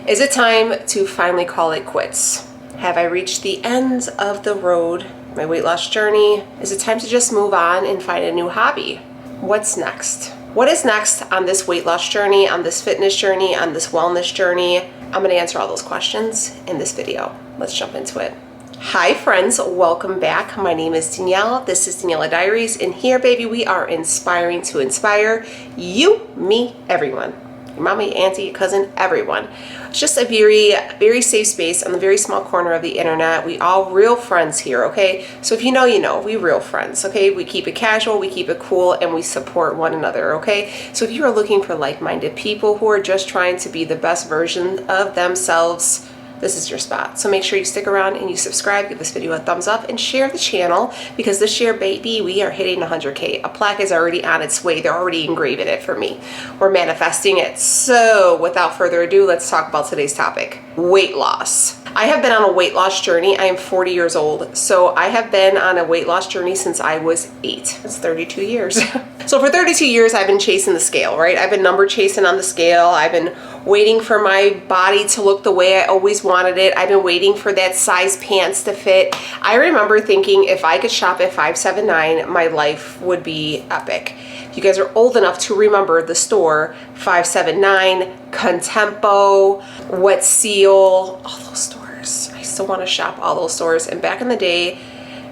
Is it time to finally call it quits? Have I reached the end of the road, my weight loss journey? Is it time to just move on and find a new hobby? What's next? What is next on this weight loss journey, on this fitness journey, on this wellness journey? I'm gonna answer all those questions in this video. Let's jump into it. Hi friends, welcome back. My name is Daniela. This is Daniela Diaries, and here, baby, we are inspiring to inspire you, me, everyone. Your mommy, auntie, cousin, everyone. It's just a very safe space on the very small corner of the internet. We all real friends here, okay? So if you know, you know, we real friends, okay? We keep it casual, we keep it cool, and we support one another, okay? So if you are looking for like-minded people who are just trying to be the best version of themselves, this is your spot. So make sure you stick around and you subscribe, give this video a thumbs up, and share the channel, because this year, baby, we are hitting 100K. A plaque is already on its way. They're already engraving it for me. We're manifesting it. So without further ado, let's talk about today's topic, weight loss. I have been on a weight loss journey. I am 40 years old. So I have been on a weight loss journey since I was 8. That's 32 years. So for 32 years, I've been chasing the scale, right? I've been number chasing on the scale. I've been waiting for my body to look the way I always wanted it. I've been waiting for that size pants to fit. I remember thinking if I could shop at 579, my life would be epic. You guys are old enough to remember the store 579, Contempo, Wet Seal, all those stores. I still want to shop all those stores. And back in the day,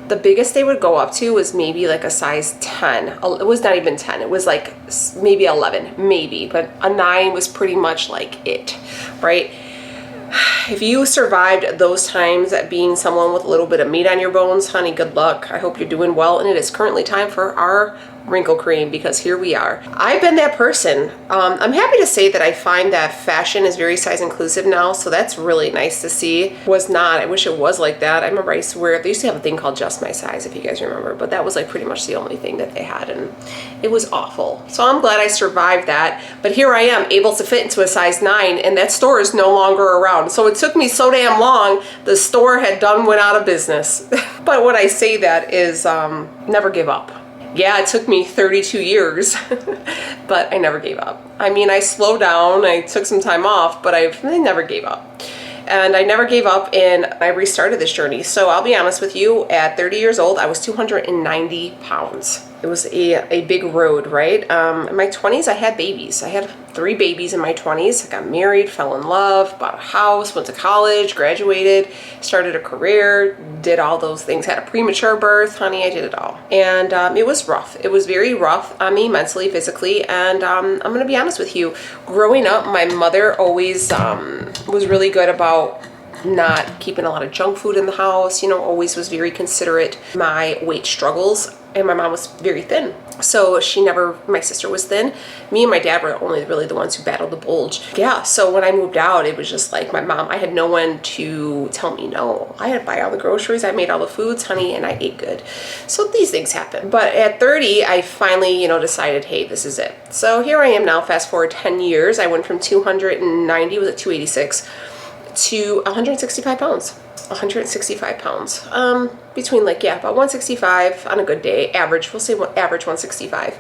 the biggest they would go up to was maybe like a size 10. It was not even 10. It was like maybe 11, maybe. But a 9 was pretty much like it, right? If you survived those times at being someone with a little bit of meat on your bones, honey, good luck. I hope you're doing well. And it is currently time for our wrinkle cream, because here we are. I've been that person. I'm happy to say that I find that fashion is very size inclusive now, so that's really nice to see. Was not, I wish it was like that. I remember I used to wear, they used to have a thing called Just My Size, if you guys remember, but that was like pretty much the only thing that they had, and it was awful. So I'm glad I survived that, but here I am able to fit into a size 9, and that store is no longer around. So it took me so damn long, the store had went out of business. But when I say that is never give up. Yeah, it took me 32 years, but I never gave up. I mean, I slowed down, I took some time off, but I never gave up. And I never gave up, and I restarted this journey. So I'll be honest with you, at 30 years old, I was 290 pounds. It was a big road, right? In my 20s, I had babies. I had 3 babies in my 20s. I got married, fell in love, bought a house, went to college, graduated, started a career, did all those things, had a premature birth, honey, I did it all. And it was rough. It was very rough on me mentally, physically, and I'm gonna be honest with you. Growing up, my mother always was really good about not keeping a lot of junk food in the house, you know, always was very considerate. My weight struggles, and my mom was very thin. So she never, my sister was thin. Me and my dad were only really the ones who battled the bulge. Yeah, so when I moved out, it was just like my mom, I had no one to tell me no. I had to buy all the groceries, I made all the foods, honey, and I ate good. So these things happen. But at 30, I finally, you know, decided, hey, this is it. So here I am now, fast forward 10 years. I went from 290, was it 286, to 165 pounds. 165 pounds. Between like, yeah, about 165 on a good day, average, we'll say average 165.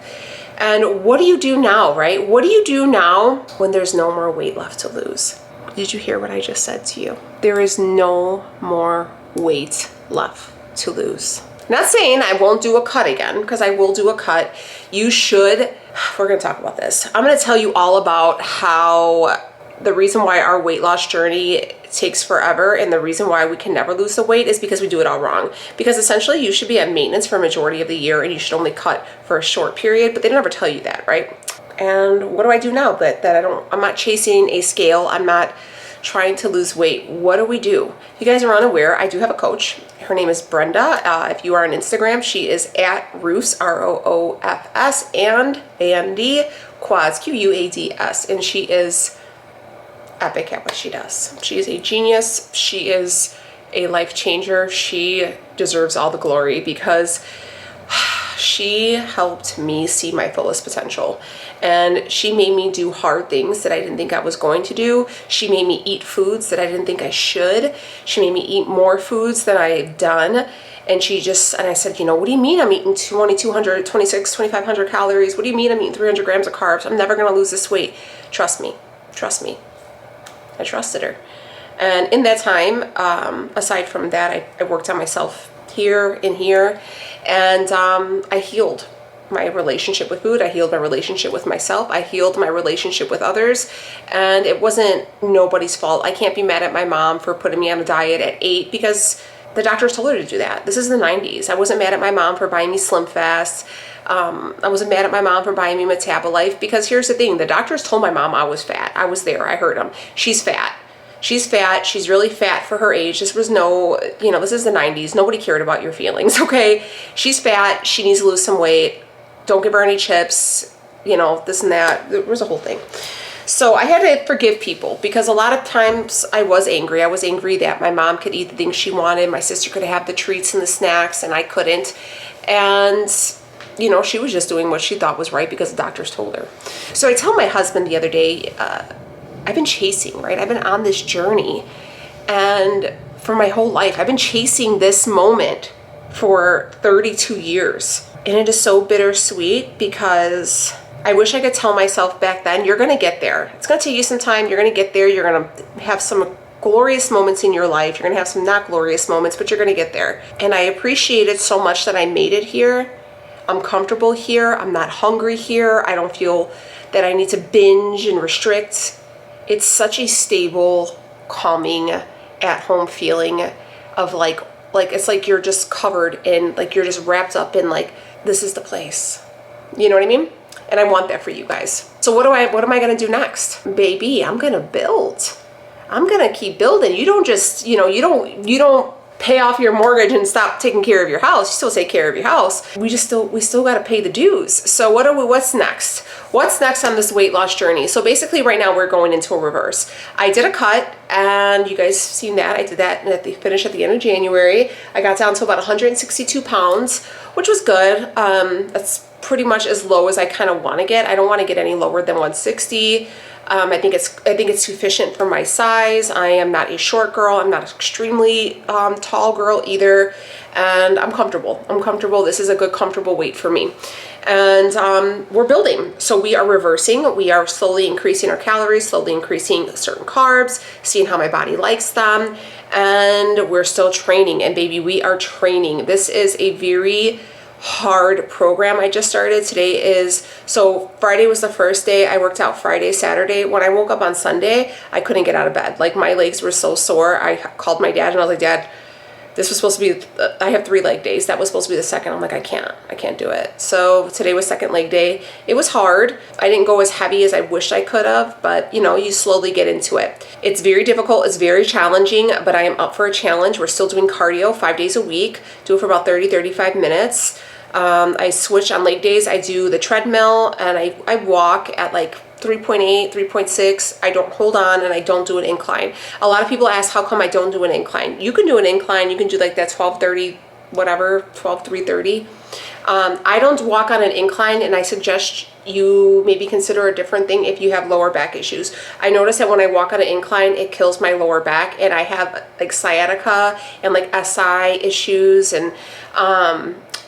And what do you do now, right? What do you do now when there's no more weight left to lose? Did you hear what I just said to you? There is no more weight left to lose. Not saying I won't do a cut again, because I will do a cut. You should, we're gonna talk about this. I'm gonna tell you all about how the reason why our weight loss journey takes forever, and the reason why we can never lose the weight is because we do it all wrong. Because essentially you should be at maintenance for a majority of the year, and you should only cut for a short period, but they don't ever tell you that, right? And what do I do now that I'm not chasing a scale, I'm not trying to lose weight? What do we do? If you guys are unaware, I do have a coach. Her name is Brenda. If you are on Instagram, she is at Roofs, ROOFS, and A-N-D, Quads, Q-U-A-D-S, and she is epic at what she does. She is a genius. She is a life changer. She deserves all the glory, because she helped me see my fullest potential, and she made me do hard things that I didn't think I was going to do. She made me eat foods that I didn't think I should. She made me eat more foods than I had done. And I said, you know, what do you mean I'm eating 2,200, 2,500 calories? What do you mean I'm eating 300 grams of carbs? I'm never gonna lose this weight. Trust me, trust me. I trusted her. And in that time, aside from that, I worked on myself here and here, and I healed my relationship with food. I healed my relationship with myself. I healed my relationship with others, and it wasn't nobody's fault. I can't be mad at my mom for putting me on a diet at 8 because the doctors told her to do that. This is the 90s. I wasn't mad at my mom for buying me Slim Fast. I wasn't mad at my mom for buying me Metabolife, because here's the thing. The doctors told my mom I was fat. I was there. I heard them. She's fat. She's fat. She's really fat for her age. This was no, you know, this is the 90s. Nobody cared about your feelings, okay? She's fat. She needs to lose some weight. Don't give her any chips, you know, this and that. There was a whole thing. So I had to forgive people, because a lot of times I was angry. I was angry that my mom could eat the things she wanted. My sister could have the treats and the snacks, and I couldn't. And, you know, she was just doing what she thought was right because the doctors told her. So I told my husband the other day, I've been chasing, right? I've been on this journey, and for my whole life, I've been chasing this moment for 32 years. And it is so bittersweet, because I wish I could tell myself back then, you're going to get there. It's going to take you some time. You're going to get there. You're going to have some glorious moments in your life. You're going to have some not glorious moments, but you're going to get there. And I appreciate it so much that I made it here. I'm comfortable here. I'm not hungry here. I don't feel that I need to binge and restrict. It's such a stable, calming, at-home feeling of like it's like you're just covered in, like you're just wrapped up in, like, this is the place. You know what I mean? And I want that for you guys. So what am I gonna do next? Baby, I'm gonna build. I'm gonna keep building. You don't just, you know, you don't pay off your mortgage and stop taking care of your house. You still take care of your house. We still gotta pay the dues. So what's next? What's next on this weight loss journey? So basically right now we're going into a reverse. I did a cut, and you guys have seen that. I did that at the finish at the end of January. I got down to about 162 pounds, which was good. That's pretty much as low as I kind of want to get. I don't want to get any lower than 160. I think it's sufficient for my size. I am not a short girl. I'm not an extremely tall girl either, and I'm comfortable. This is a good, comfortable weight for me. And we're building. So we are reversing. We are slowly increasing our calories, slowly increasing certain carbs, seeing how my body likes them, and we're still training. And baby, we are training. This is a very hard program I just started. So Friday was the first day. I worked out Friday, Saturday. When I woke up on Sunday, I couldn't get out of bed. Like, my legs were so sore. I called my dad and I was like, Dad, this was supposed to be, I have 3 leg days. That was supposed to be the second. I'm like, I can't do it. So today was second leg day. It was hard. I didn't go as heavy as I wished I could have, but you know, you slowly get into it. It's very difficult. It's very challenging, but I am up for a challenge. We're still doing cardio 5 days a week. Do it for about 30-35 minutes. I switch on leg days. I do the treadmill, and I walk at like 3.8, 3.6. I don't hold on, and I don't do an incline. A lot of people ask, how come I don't do an incline? You can do an incline. You can do like that 12:30, whatever, 12:3:30. I don't walk on an incline, and I suggest you maybe consider a different thing if you have lower back issues. I notice that when I walk on an incline, it kills my lower back, and I have like sciatica and like SI issues, and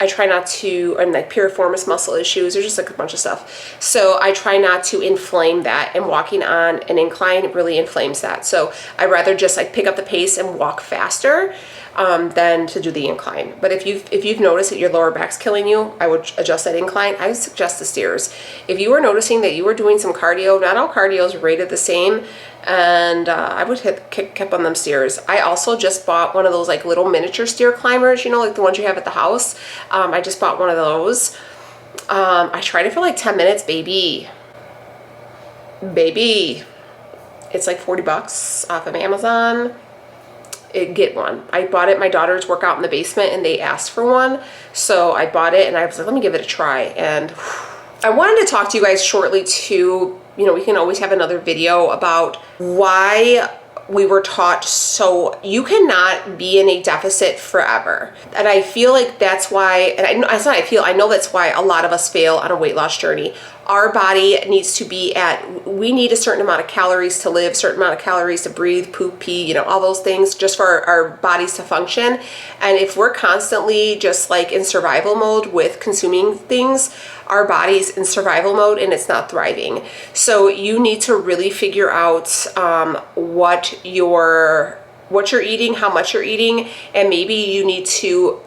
I try not to, and like piriformis muscle issues. There's just like a bunch of stuff. So I try not to inflame that, and walking on an incline really inflames that. So I'd rather just like pick up the pace and walk faster than to do the incline. But if you've noticed that your lower back's killing you, I would adjust that incline. I would suggest the stairs. If you are noticing that you are doing some cardio, not all cardio is rated the same, and I would kick on them stairs. I also just bought one of those like little miniature stair climbers, you know, like the ones you have at the house. I just bought one of those. I tried it for like 10 minutes, baby. It's like $40 off of Amazon. Get one. I bought it. My daughters work out in the basement, and they asked for one, so I bought it, and I was like, let me give it a try. And I wanted to talk to you guys shortly too. You know, we can always have another video about why we were taught so you cannot be in a deficit forever. And I feel like that's why, and I know that's why a lot of us fail on a weight loss journey. Our body needs to be we need a certain amount of calories to live, certain amount of calories to breathe, poop, pee, you know, all those things just for our bodies to function. And if we're constantly just like in survival mode with consuming things, our body's in survival mode and it's not thriving. So you need to really figure out what you're eating, how much you're eating, and maybe you need to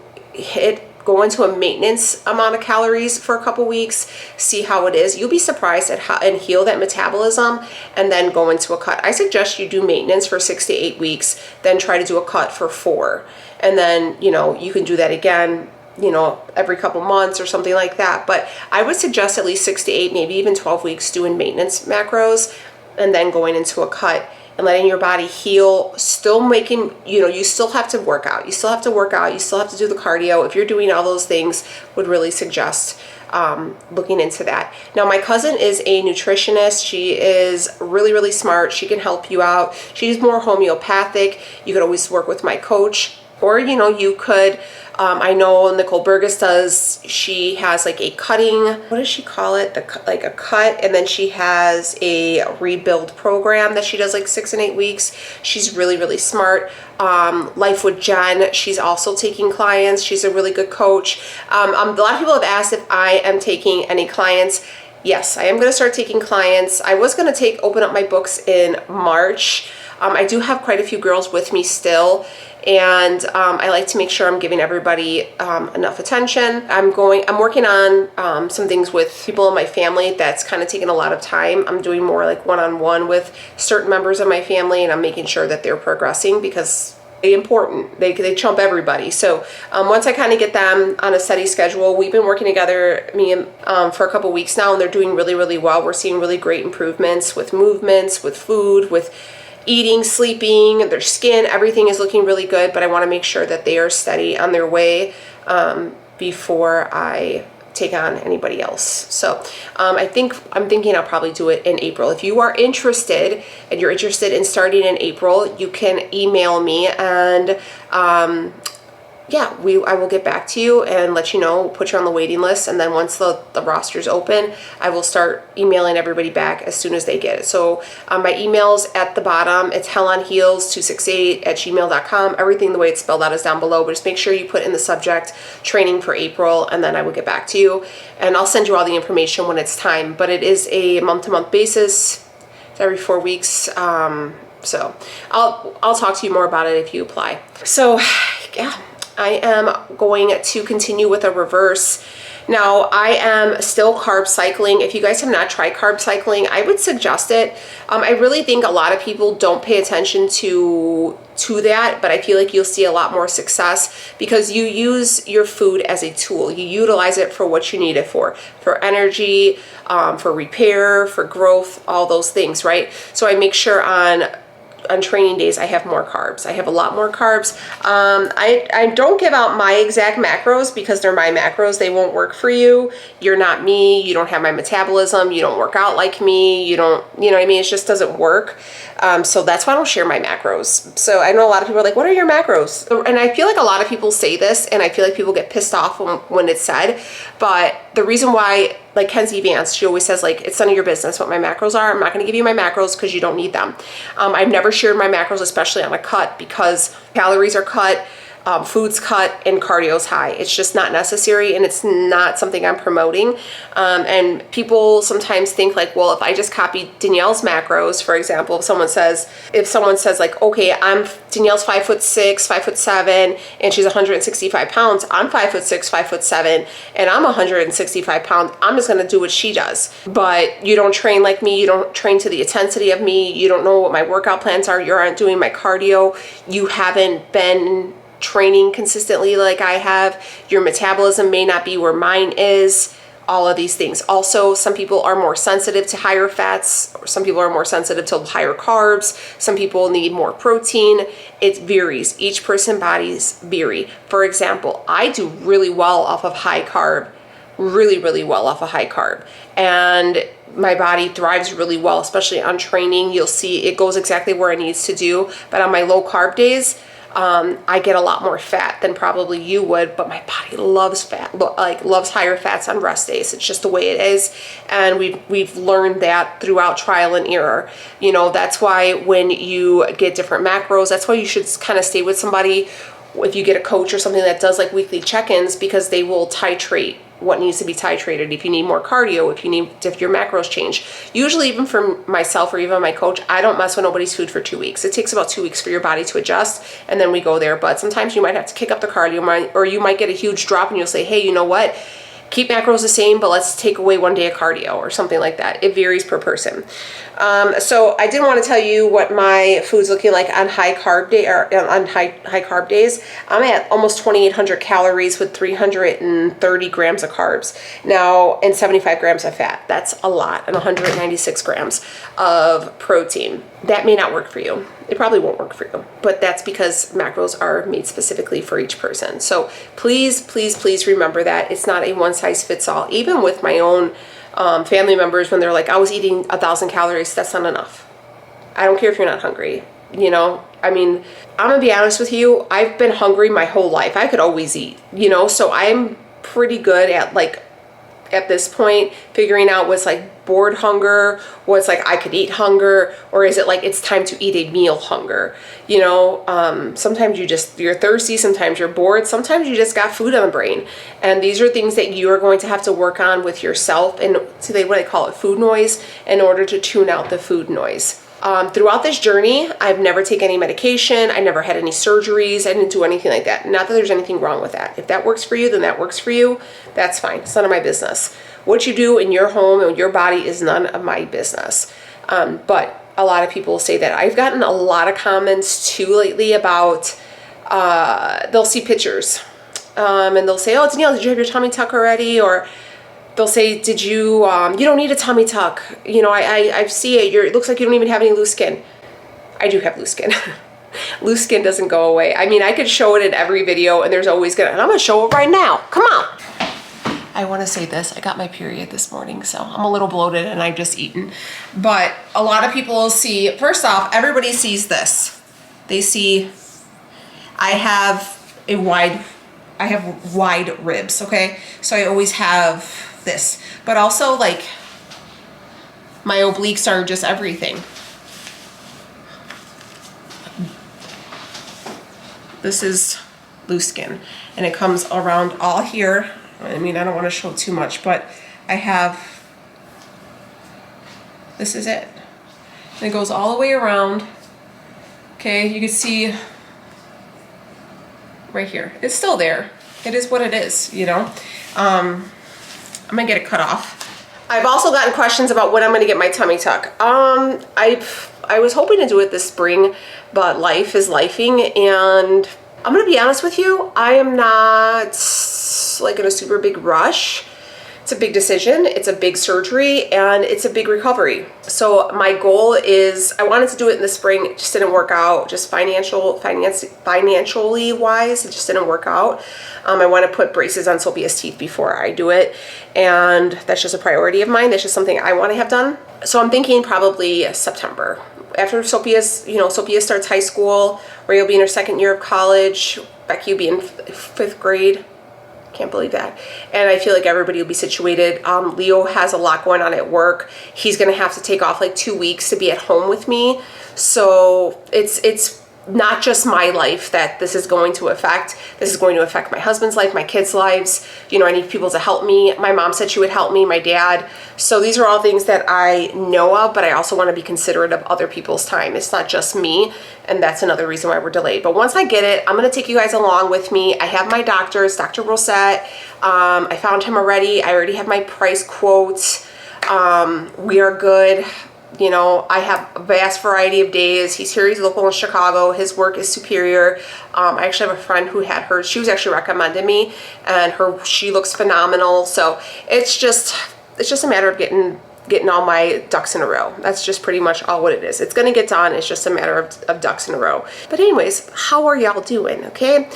go into a maintenance amount of calories for a couple weeks, see how it is. You'll be surprised at how and heal that metabolism, and then go into a cut. I suggest you do maintenance for 6 to 8 weeks, then try to do a cut for 4. And then, you know, you can do that again, you know, every couple months or something like that. But I would suggest at least 6 to 8, maybe even 12 weeks doing maintenance macros, and then going into a cut and letting your body heal, still making, you know, you still have to work out. You still have to work out. You still have to do the cardio. If you're doing all those things, would really suggest looking into that. Now, my cousin is a nutritionist. She is really, really smart. She can help you out. She's more homeopathic. You could always work with my coach, or, you know, you could, I know Nicole Burgess does, she has like a cutting, what does she call it? Like a cut, and then she has a rebuild program that she does like 6 and 8 weeks. She's really, really smart. Life with Jen, she's also taking clients. She's a really good coach. A lot of people have asked if I am taking any clients. Yes, I am going to start taking clients. I was going to open up my books in March. I do have quite a few girls with me still, and I like to make sure I'm giving everybody enough attention. I'm working on some things with people in my family that's kind of taking a lot of time. I'm doing more like one-on-one with certain members of my family, and I'm making sure that they're progressing because they're important. They trump everybody. So once I kind of get them on a steady schedule, we've been working together, me and for a couple weeks now, and they're doing really, really well. We're seeing really great improvements with movements, with food, with eating, sleeping, their skin, everything is looking really good, but I want to make sure that they are steady on their way before I take on anybody else. So I'm thinking I'll probably do it in April. If you are interested and you're interested in starting in April, you can email me, and yeah, I will get back to you and let you know, put you on the waiting list, and then once the roster's open, I will start emailing everybody back as soon as they get it. So my email's at the bottom. It's hellonheels268@gmail.com. Everything the way it's spelled out is down below, but just make sure you put in the subject training for April, and then I will get back to you, and I'll send you all the information when it's time. But it is a month-to-month basis. It's every 4 weeks. So I'll talk to you more about it if you apply. So yeah, I am going to continue with a reverse. Now, I am still carb cycling. If you guys have not tried carb cycling, I would suggest it. I really think a lot of people don't pay attention to that, but I feel like you'll see a lot more success because you use your food as a tool. You utilize it for what you need it for energy, for repair, for growth, all those things, right? So I make sure on training days I have more carbs. I have a lot more carbs. I don't give out my exact macros because they're my macros. They won't work for you. You're not me. You don't have my metabolism. You don't work out like me. You know what I mean? It just doesn't work. So that's why I don't share my macros. So I know a lot of people are like, what are your macros? And I feel like a lot of people say this, and I feel like people get pissed off when it's said. But the reason why, like Kenzie Vance, she always says, like, it's none of your business what my macros are. I'm not going to give you my macros because you don't need them. I've never shared my macros, especially on a cut, because calories are cut, food's cut, and cardio's high. It's just not necessary, and it's not something I'm promoting. And people sometimes think like, well, if I just copy Danielle's macros, for example, if someone says like, okay, Danielle's 5'6", 5'7", and she's 165 pounds. I'm 5'6", 5'7", and I'm 165 pounds. I'm just gonna do what she does. But you don't train like me. You don't train to the intensity of me. You don't know what my workout plans are. You aren't doing my cardio. You haven't been training consistently like I have. Your metabolism may not be where mine is. All of these things. Also, some people are more sensitive to higher fats, or some people are more sensitive to higher carbs. Some people need more protein. It varies. Each person's bodies vary. For example, I do really well off of high carb, really, really well off of high carb. And my body thrives really well, especially on training. You'll see it goes exactly where it needs to do. But on my low carb days, I get a lot more fat than probably you would, but my body loves fat, like loves higher fats on rest days. It's just the way it is. And we've learned that throughout trial and error. You know, that's why when you get different macros, that's why you should kind of stay with somebody if you get a coach or something that does like weekly check-ins, because they will titrate what needs to be titrated, if you need more cardio, if your macros change. Usually, even for myself or even my coach, I don't mess with nobody's food for 2 weeks. It takes about 2 weeks for your body to adjust, and then we go there. But sometimes you might have to kick up the cardio, or you might get a huge drop and you'll say, hey, you know what? Keep macros the same, but let's take away 1 day of cardio or something like that. It varies per person. So I did want to tell you what my food's looking like on high carb day, or on high carb days. I'm at almost 2,800 calories with 330 grams of carbs now, and 75 grams of fat. That's a lot, and 196 grams of protein. That may not work for you. It probably won't work for you, but that's because macros are made specifically for each person. So please, please, please remember that it's not a one size fits all. Even with my own family members, when they're like, I was eating 1,000 calories, that's not enough. I don't care if you're not hungry, you know? I mean, I'm gonna be honest with you, I've been hungry my whole life. I could always eat, you know? So I'm pretty good at, like, at this point, figuring out what's like bored hunger, what's like I could eat hunger, or is it like it's time to eat a meal hunger? You know, sometimes you're thirsty, sometimes you're bored, sometimes you just got food on the brain. And these are things that you are going to have to work on with yourself, and today what I call it food noise, in order to tune out the food noise. Throughout this journey, I've never taken any medication. I never had any surgeries. I didn't do anything like that. Not that there's anything wrong with that. If that works for you, then that works for you. That's fine. It's none of my business. What you do in your home and your body is none of my business. But a lot of people say that. I've gotten a lot of comments too lately about, they'll see pictures and they'll say, oh, Daniela, did you have your tummy tuck already? Or they'll say, did you, you don't need a tummy tuck. You know, I see it. It looks like you don't even have any loose skin. I do have loose skin. Loose skin doesn't go away. I mean, I could show it in every video, and there's always and I'm gonna show it right now. Come on. I wanna say this, I got my period this morning, so I'm a little bloated and I've just eaten. But a lot of people see, first off, everybody sees this. They see, I have wide ribs, okay? So I always have this, but also like my obliques are just everything. This is loose skin, and it comes around all here. I mean, I don't want to show too much, but I have, this is it. And it goes all the way around. Okay, you can see right here. It's still there. It is what it is, you know? I'm gonna get it cut off. I've also gotten questions about when I'm gonna get my tummy tuck. I was hoping to do it this spring, but life is lifing, and I'm gonna be honest with you, I am not like in a super big rush. It's a big decision, it's a big surgery, and it's a big recovery. So my goal is, I wanted to do it in the spring, it just didn't work out, just financially wise, it just didn't work out. I want to put braces on Sophia's teeth before I do it, and that's just a priority of mine. That's just something I want to have done. So I'm thinking probably September. After Sophia starts high school, Ray will be in her second year of college, Becky will be in 5th grade. Can't believe that. And I feel like everybody will be situated. Leo has a lot going on at work. He's gonna have to take off like 2 weeks to be at home with me. So it's not just my life that this is going to affect. This is going to affect my husband's life, my kids' lives. You know, I need people to help me. My mom said she would help me, my dad. So these are all things that I know of, but I also want to be considerate of other people's time. It's not just me, and that's another reason why we're delayed. But once I get it, I'm going to take you guys along with me. I have my doctors, Dr. Rosette. I found him already. I already have my price quotes. We are good. You know, I have a vast variety of days. He's here, he's local in Chicago. His work is superior. I actually have a friend who had her, she was actually recommended me, and she looks phenomenal. So it's just a matter of getting all my ducks in a row. That's just pretty much all what it is. It's gonna get done. It's just a matter of ducks in a row. But anyways, how are y'all doing, okay?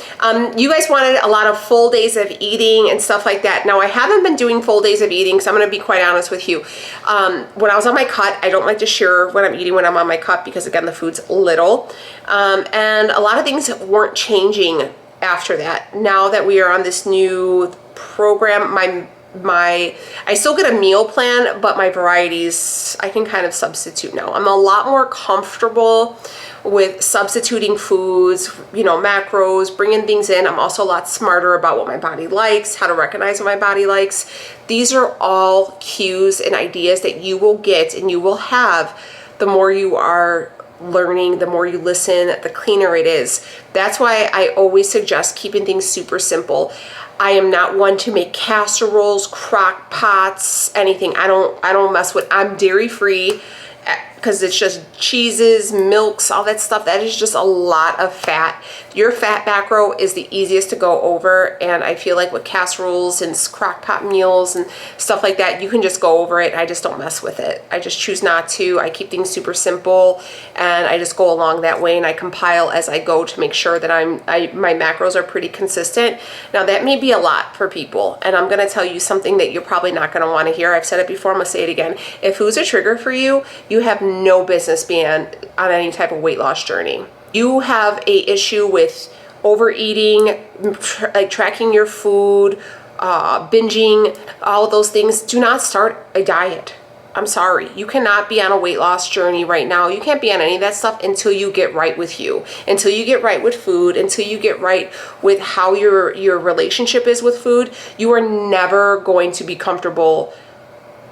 You guys wanted a lot of full days of eating and stuff like that. Now, I haven't been doing full days of eating, so I'm gonna be quite honest with you. When I was on my cut, I don't like to share what I'm eating when I'm on my cut because, again, the food's little. And a lot of things weren't changing after that. Now that we are on this new program, I still get a meal plan, but my varieties I can kind of substitute now. I'm a lot more comfortable with substituting foods, you know, macros, bringing things in. I'm also a lot smarter about what my body likes, how to recognize what my body likes. These are all cues and ideas that you will get and you will have the more you are learning, the more you listen, the cleaner it is. That's why I always suggest keeping things super simple. I am not one to make casseroles, crock pots, anything. I don't mess with. I'm dairy free because it's just cheeses, milks, all that stuff. That is just a lot of fat. Your fat back row is the easiest to go over, and I feel like with casseroles and crock pot meals and stuff like that, you can just go over it. I just don't mess with it. I just choose not to. I keep things super simple, and I just go along that way, and I compile as I go to make sure that my macros are pretty consistent. Now that may be a lot for people, and I'm gonna tell you something that you're probably not gonna wanna hear. I've said it before, I'm gonna say it again. If food's a trigger for you, you have no business being on any type of weight loss journey. You have a issue with overeating, like tracking your food, binging, all of those things. Do not start a diet. I'm sorry. You cannot be on a weight loss journey right now. You can't be on any of that stuff until you get right with you, until you get right with food, until you get right with how your relationship is with food. You are never going to be comfortable.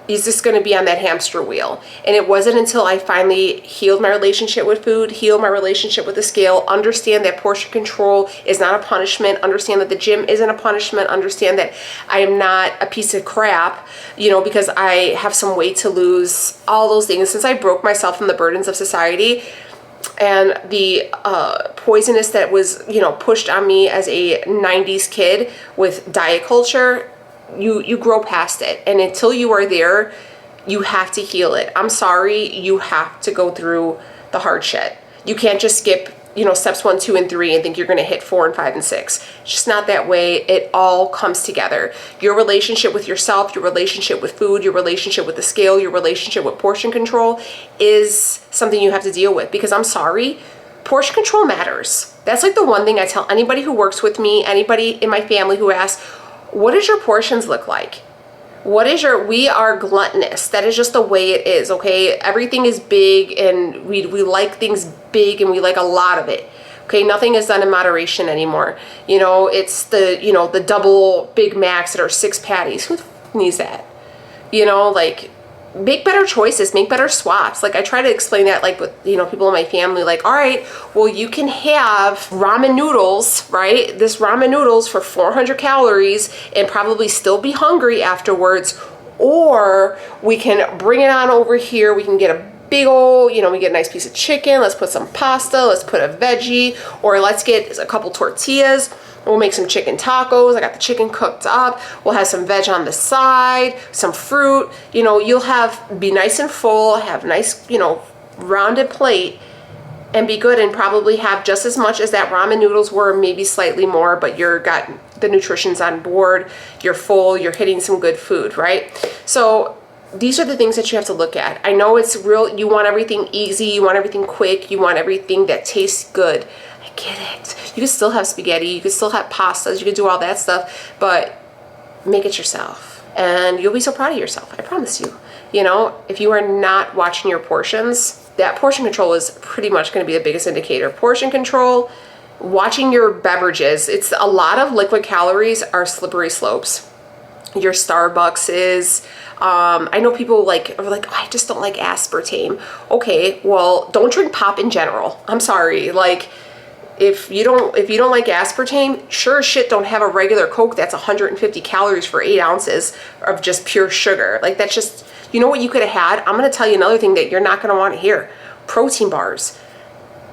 He's just going to be on that hamster wheel. And it wasn't until I finally healed my relationship with food, healed my relationship with the scale, understand that portion control is not a punishment, understand that the gym isn't a punishment, understand that I am not a piece of crap, you know, because I have some weight to lose, all those things. Since I broke myself from the burdens of society and the poisonous that was, you know, pushed on me as a 90s kid with diet culture, you grow past it, and until you are there, you have to heal it. I'm sorry, you have to go through the hard shit. You can't just skip, you know, steps 1, 2, and 3 and think you're going to hit 4 and 5 and 6. It's just not that way. It all comes together. Your relationship with yourself, your relationship with food, your relationship with the scale, your relationship with portion control is something you have to deal with, because I'm sorry, portion control matters. That's like the one thing I tell anybody who works with me, anybody in my family who asks, what does your portions look like? We are gluttonous. That is just the way it is, okay? Everything is big, and we like things big, and we like a lot of it. Okay, nothing is done in moderation anymore. You know, it's the double Big Macs that are 6 patties. Who needs that? You know, like, make better choices, make better swaps. Like, I try to explain that, like, with, you know, people in my family, like, all right, well, you can have ramen noodles, right? This ramen noodles for 400 calories and probably still be hungry afterwards. Or we can bring it on over here. We can get a big old, you know, we get a nice piece of chicken. Let's put some pasta. Let's put a veggie, or let's get a couple tortillas. We'll make some chicken tacos. I got the chicken cooked up. We'll have some veg on the side, some fruit. You know, you'll be nice and full, have nice, you know, rounded plate, and be good, and probably have just as much as that ramen noodles were, maybe slightly more, but you're got the nutrition's on board. You're full. You're hitting some good food, right? So these are the things that you have to look at. I know it's real. You want everything easy. You want everything quick. You want everything that tastes good. Get it. You can still have spaghetti, you can still have pastas, you can do all that stuff, but make it yourself, and you'll be so proud of yourself. I promise you. You know, if you are not watching your portions, that portion control is pretty much going to be the biggest indicator. Portion control, watching your beverages. It's a lot of liquid calories are slippery slopes. Your Starbucks is. I know people are like, oh, I just don't like aspartame. Okay, well, don't drink pop in general. I'm sorry, like. If you don't like aspartame, sure as shit don't have a regular Coke that's 150 calories for 8 ounces of just pure sugar. Like, that's just, you know what you could have had? I'm going to tell you another thing that you're not going to want to hear. Protein bars.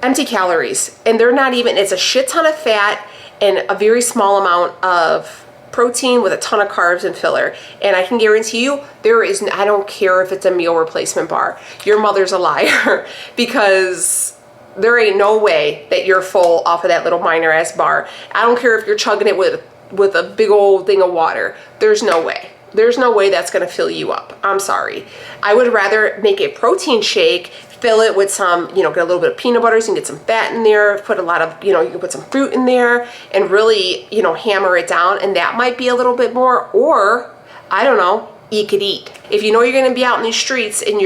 Empty calories. And they're not even, it's a shit ton of fat and a very small amount of protein with a ton of carbs and filler. And I can guarantee you, I don't care if it's a meal replacement bar. Your mother's a liar, because there ain't no way that you're full off of that little minor ass bar. I don't care if you're chugging it with a big old thing of water. There's no way. There's no way that's gonna fill you up. I'm sorry. I would rather make a protein shake, fill it with some, you know, get a little bit of peanut butter, so you can get some fat in there, put a lot of, you know, you can put some fruit in there and really, you know, hammer it down, and that might be a little bit more. Or I don't know, you could eat. If you know you're gonna be out in these streets and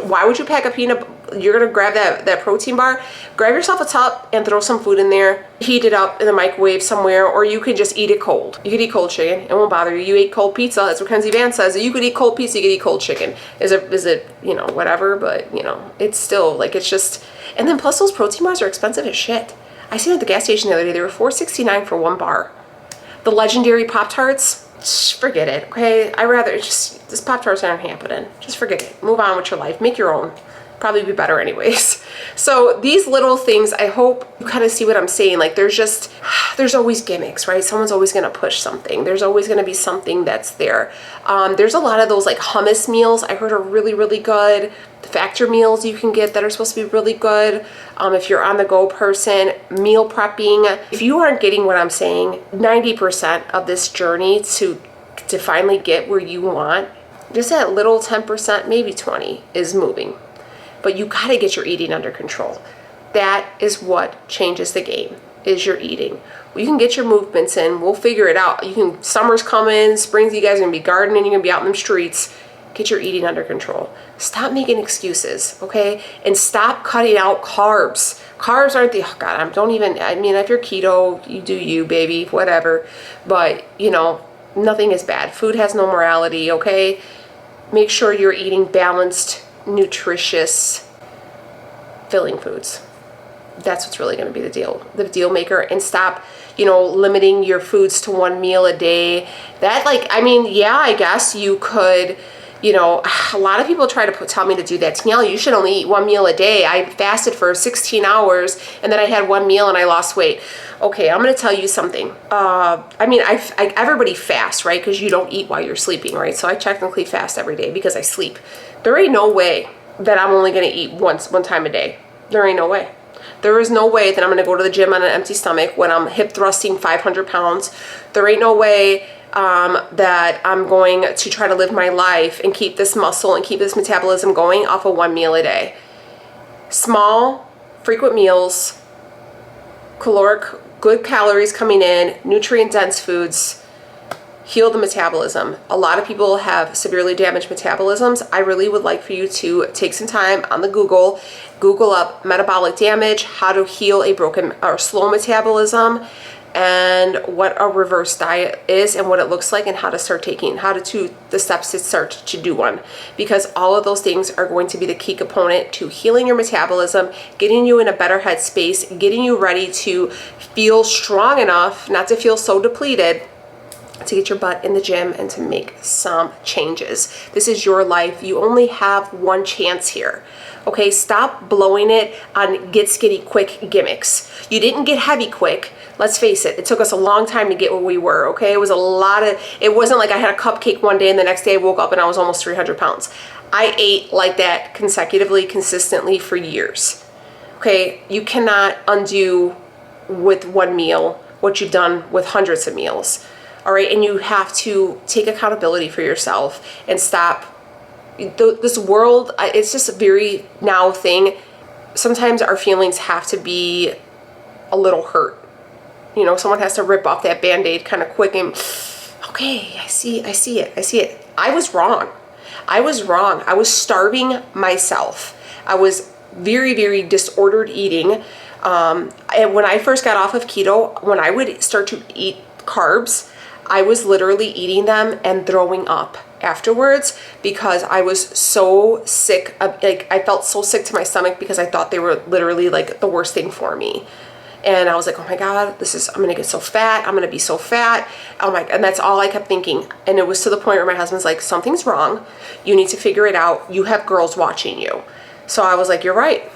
why would you pack you're gonna grab that protein bar, grab yourself a tub and throw some food in there, heat it up in the microwave somewhere, or you can just eat it cold. You could eat cold chicken, it won't bother you. You ate cold pizza, that's what Kenzie Van says. You could eat cold pizza, you could eat cold chicken. Is it, you know, whatever, but you know, it's still like, it's just, and then plus those protein bars are expensive as shit. I seen at the gas station the other day, they were $4.69 for one bar. The legendary Pop-Tarts, forget it, okay? I rather this Pop-Tarts aren't happening. Just forget it. Move on with your life. Make your own. Probably be better anyways. So these little things, I hope you kind of see what I'm saying. Like there's always gimmicks, right? Someone's always going to push something. There's always going to be something that's there. There's a lot of those like hummus meals I heard are really, really good. The factor meals you can get that are supposed to be really good. If you're on the go person, meal prepping. If you aren't getting what I'm saying, 90% of this journey to finally get where you want, just that little 10%, maybe 20 is moving. But you gotta get your eating under control. That is what changes the game, is your eating. You can get your movements in, we'll figure it out. Summer's coming, springs, you guys are gonna be gardening, you're gonna be out in the streets. Get your eating under control. Stop making excuses, okay? And stop cutting out carbs. Carbs aren't the, oh God, I mean, if you're keto, you do you, baby, whatever. But, you know, nothing is bad. Food has no morality, okay? Make sure you're eating balanced, nutritious, filling foods. That's what's really going to be the deal maker. And stop, you know, limiting your foods to one meal a day. That, like, I mean, yeah, I guess you could, you know, a lot of people try to tell me to do that. Daniela, you should only eat one meal a day. I fasted for 16 hours and then I had one meal and I lost weight. Okay, I'm going to tell you something. I mean, everybody fasts, right? Because you don't eat while you're sleeping, right? So I technically fast every day because I sleep. There ain't no way that I'm only going to eat one time a day. There ain't no way. There is no way that I'm going to go to the gym on an empty stomach when I'm hip thrusting 500 pounds. There ain't no way that I'm going to try to live my life and keep this muscle and keep this metabolism going off of one meal a day. Small, frequent meals, good calories coming in, nutrient-dense foods, heal the metabolism. A lot of people have severely damaged metabolisms. I really would like for you to take some time on the Google up metabolic damage, how to heal a broken or slow metabolism, and what a reverse diet is and what it looks like, and how to start taking, the steps to start to do one. Because all of those things are going to be the key component to healing your metabolism, getting you in a better headspace, getting you ready to feel strong enough, not to feel so depleted, to get your butt in the gym and to make some changes. This is your life. You only have one chance here. Okay, stop blowing it on get skinny quick gimmicks. You didn't get heavy quick. Let's face it, it took us a long time to get where we were, okay? It wasn't like I had a cupcake one day and the next day I woke up and I was almost 300 pounds. I ate like that consecutively, consistently for years. Okay, you cannot undo with one meal what you've done with hundreds of meals. All right, and you have to take accountability for yourself and stop. This world, it's just a very now thing. Sometimes our feelings have to be a little hurt. You know, someone has to rip off that Band-Aid kind of quick and, okay, I see it. I was wrong. I was starving myself. I was very, very disordered eating. And when I first got off of keto, when I would start to eat carbs, I was literally eating them and throwing up afterwards because I was so sick of, like, I felt so sick to my stomach because I thought they were literally like the worst thing for me. And I was like, oh my God, I'm gonna get so fat. I'm gonna be so fat. Oh my, and that's all I kept thinking. And it was to the point where my husband's like, something's wrong. You need to figure it out. You have girls watching you. So I was like, you're right.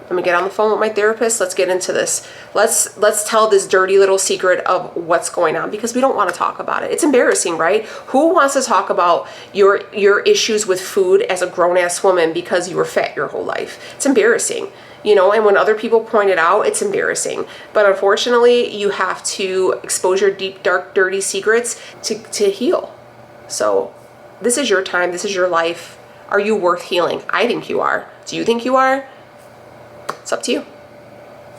Let me get on the phone with my therapist. Let's get into this. Let's tell this dirty little secret of what's going on, because we don't want to talk about it. It's embarrassing, right? Who wants to talk about your issues with food as a grown-ass woman because you were fat your whole life? It's embarrassing, you know, and when other people point it out, it's embarrassing. But unfortunately, you have to expose your deep, dark, dirty secrets to heal. So this is your time. This is your life. Are you worth healing? I think you are. Do you think you are? It's up to you.